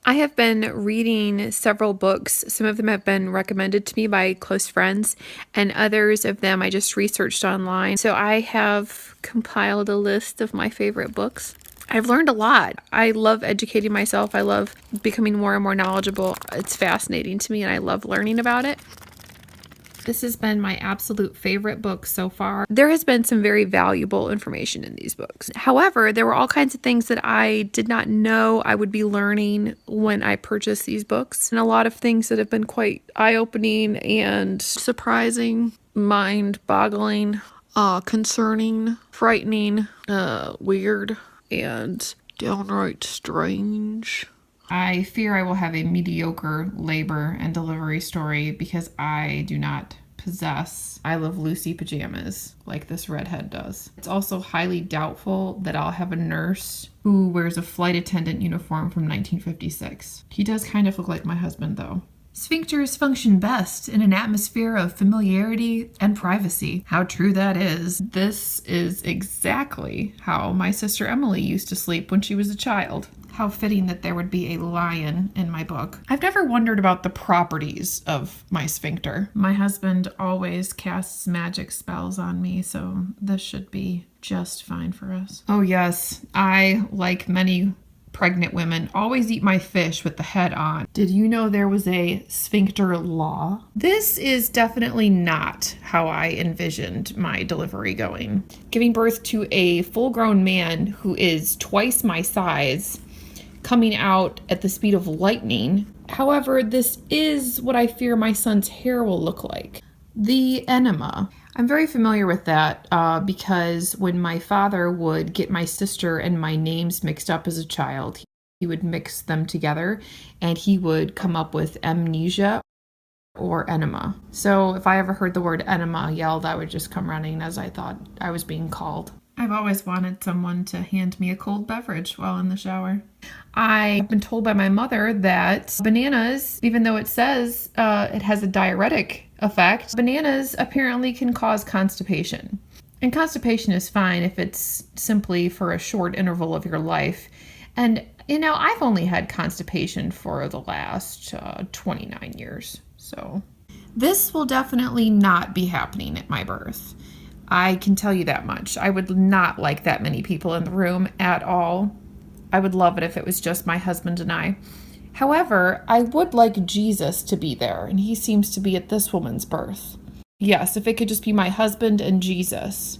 I have been reading several books. Some of them have been recommended to me by close friends, and others of them I just researched online. So I have compiled a list of my favorite books. I've learned a lot. I love educating myself. I love becoming more and more knowledgeable. It's fascinating to me, and I love learning about it. This has been my absolute favorite book so far. There has been some very valuable information in these books. However, there were all kinds of things that I did not know I would be learning when I purchased these books, and a lot of things that have been quite eye-opening and surprising, mind-boggling, concerning, frightening, weird, and downright strange. I fear I will have a mediocre labor and delivery story because I do not possess I Love Lucy pajamas like this redhead does. It's also highly doubtful that I'll have a nurse who wears a flight attendant uniform from 1956. He does kind of look like my husband, though. Sphincters function best in an atmosphere of familiarity and privacy. How true that is. This is exactly how my sister Emily used to sleep when she was a child. How fitting that there would be a lion in my book. I've never wondered about the properties of my sphincter. My husband always casts magic spells on me, so this should be just fine for us. Oh yes, I, like many pregnant women, always eat my fish with the head on. Did you know there was a sphincter law? This is definitely not how I envisioned my delivery going. Giving birth to a full-grown man who is twice my size, coming out at the speed of lightning. However, this is what I fear my son's hair will look like. The enema. I'm very familiar with that because when my father would get my sister and my names mixed up as a child, he would mix them together and he would come up with amnesia or enema. So if I ever heard the word enema yelled, I would just come running as I thought I was being called. I've always wanted someone to hand me a cold beverage while in the shower. I've been told by my mother that bananas, even though it says it has a diuretic effect, bananas apparently can cause constipation. And constipation is fine if it's simply for a short interval of your life. And, you know, I've only had constipation for the last 29 years. So this will definitely not be happening at my birth. I can tell you that much. I would not like that many people in the room at all. I would love it if it was just my husband and I. However, I would like Jesus to be there, and he seems to be at this woman's birth. Yes, if it could just be my husband and Jesus.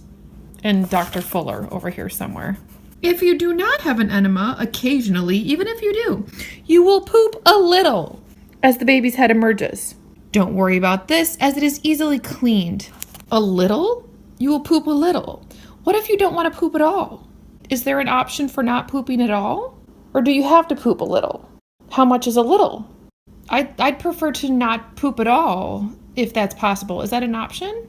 And Dr. Fuller over here somewhere. If you do not have an enema, occasionally, even if you do, you will poop a little as the baby's head emerges. Don't worry about this, as it is easily cleaned. A little? You will poop a little. What if you don't want to poop at all? Is there an option for not pooping at all? Or do you have to poop a little? How much is a little? I'd prefer to not poop at all, if that's possible. Is that an option?